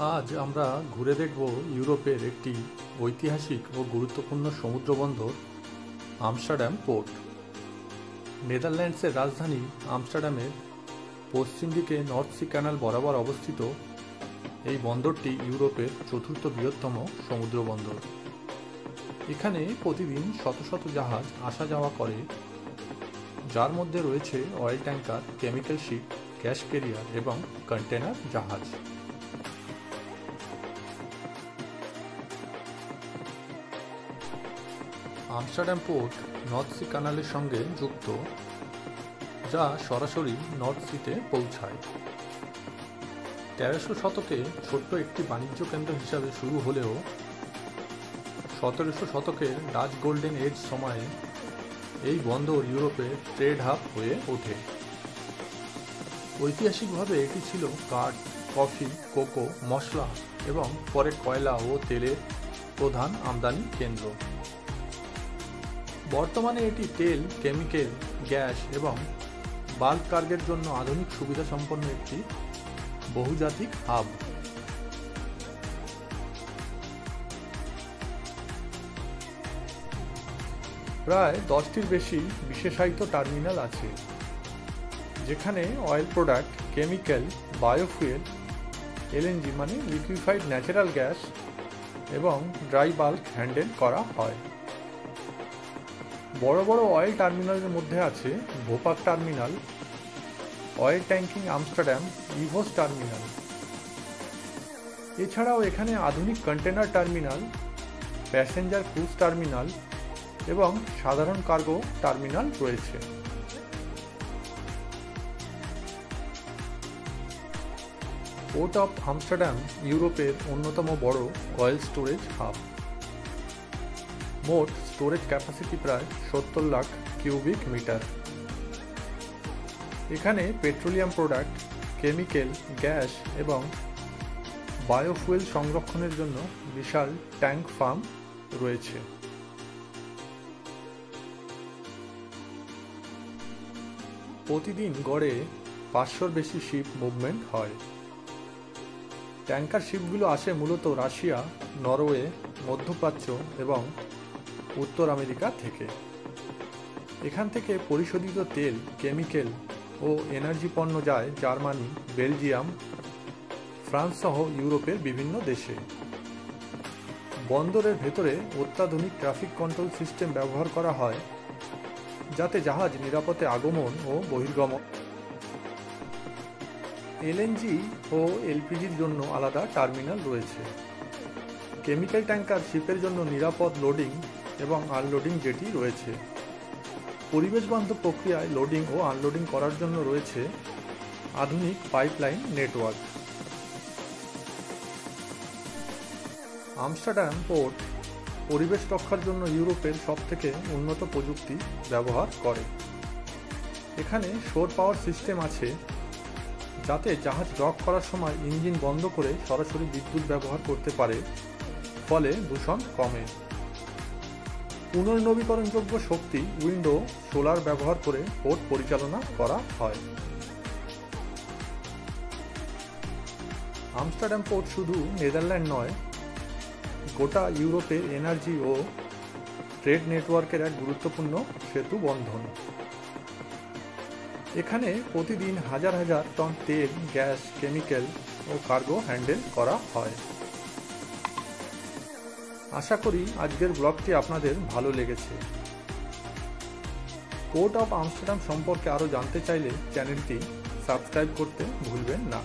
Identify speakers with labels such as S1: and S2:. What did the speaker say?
S1: আজ আমরা ঘুরে দেখব ইউরোপের একটি ঐতিহাসিক ও গুরুত্বপূর্ণ সমুদ্রবন্দর আমস্টারডাম পোর্ট। নেদারল্যান্ডসের রাজধানী আমস্টারডামের পশ্চিম দিকে নর্থ সি ক্যানাল বরাবর অবস্থিত এই বন্দরটি ইউরোপের চতুর্থ বৃহত্তম সমুদ্র বন্দর। এখানে প্রতিদিন শত শত জাহাজ আসা যাওয়া করে, যার মধ্যে রয়েছে oil tanker, chemical ship, gas carrier এবং কন্টেনার জাহাজ। আমস্টারডাম পোর্ট নর্থ সি ক্যানালের সঙ্গে যুক্ত, যা সরাসরি নর্থ সিতে পৌঁছায়। 1300 শতকে ছোট্ট একটি বাণিজ্য কেন্দ্র হিসাবে শুরু হলেও 1700 শতকের ডাচ গোল্ডেন এজ সময়ে এই বন্দর ইউরোপের ট্রেড হাব হয়ে ওঠে। ঐতিহাসিকভাবে এটি ছিল কাঠ, কফি, কোকো, মশলা এবং পরে কয়লা ও তেলের প্রধান আমদানি কেন্দ্র। বর্তমানে এটি তেল, কেমিক্যাল, গ্যাস এবং বাল্ক কার্গের জন্য আধুনিক সুবিধা সম্পন্ন একটি বহুজাতিক হাব। প্রায় 10টির বেশি বিশেষায়িত টার্মিনাল আছে, যেখানে oil product, chemical, biofuel, LNG মানে লিকুইফাইড ন্যাচারাল গ্যাস এবং ড্রাই বাল্ক হ্যান্ডেল করা হয়। বড় বড় অয়েল টার্মিনালের মধ্যে আছে Vopak terminal, oil tanking Amsterdam, Evos terminal. এছাড়াও এখানে আধুনিক container terminal, passenger cruise terminal এবং সাধারণ কার্গো টার্মিনাল রয়েছে। পোর্ট অফ আমস্টারডাম ইউরোপের অন্যতম বড় অয়েল স্টোরেজ হাব। মোট স্টোরেজ ক্যাপাসিটি প্রায় 70 লাখ কিউবিক মিটার। এখানে পেট্রোলিয়াম প্রোডাক্ট, কেমিক্যাল, গ্যাস এবং বায়োফুয়েল সংরক্ষণের জন্য বিশাল ট্যাঙ্ক ফার্ম রয়েছে। প্রতিদিন গড়ে 500-র বেশি শিপ মুভমেন্ট হয়। ট্যাঙ্কার শিপগুলো আসে মূলত রাশিয়া, নরওয়ে, মধ্যপ্রাচ্য এবং উত্তর আমেরিকা থেকে। এখান থেকে পরিশোধিত তেল, কেমিক্যাল ও এনার্জি পণ্য যায় জার্মানি, বেলজিয়াম, ফ্রান্স সহ ইউরোপের বিভিন্ন দেশে। বন্দরের ভেতরে অত্যাধুনিক ট্রাফিক কন্ট্রোল সিস্টেম ব্যবহার করা হয়, যাতে জাহাজ নিরাপদে আগমন ও বহির্গমন। এলএনজি ও এলপিজির জন্য আলাদা টার্মিনাল রয়েছে। কেমিক্যাল ট্যাঙ্কার শিপের জন্য নিরাপদ লোডিং এবং আনলোডিং জেটি রয়েছে। পরিবেশবান্ধব প্রক্রিয়ায় লোডিং ও আনলোডিং করার জন্য রয়েছে আধুনিক পাইপলাইন নেটওয়ার্ক। আমস্টারডাম পোর্ট পরিবেশ রক্ষার জন্য ইউরোপের সবথেকে উন্নত প্রযুক্তি ব্যবহার করে। এখানে শোর পাওয়ার সিস্টেম আছে, যাতে জাহাজ ডক করার সময় ইঞ্জিন বন্ধ করে সরাসরি বিদ্যুৎ ব্যবহার করতে পারে, ফলে দূষণ কমে। পুনর্নবীকরণযোগ্য শক্তি, উইন্ড ও সোলার ব্যবহার করে পোর্ট পরিচালনা করা হয়। আমস্টারডাম পোর্ট শুধু নেদারল্যান্ড নয়, গোটা ইউরোপের এনার্জি ও ট্রেড নেটওয়ার্কের এক গুরুত্বপূর্ণ সেতু বন্ধন। এখানে প্রতিদিন হাজার হাজার টন তেল, গ্যাস, কেমিক্যাল ও কার্গো হ্যান্ডেল করা হয়। আশা করি আজকের ব্লগটি আপনাদের ভালো লেগেছে। পোর্ট অফ আমস্টারডাম সম্পর্কে আরও জানতে চাইলে চ্যানেলটি সাবস্ক্রাইব করতে ভুলবেন না।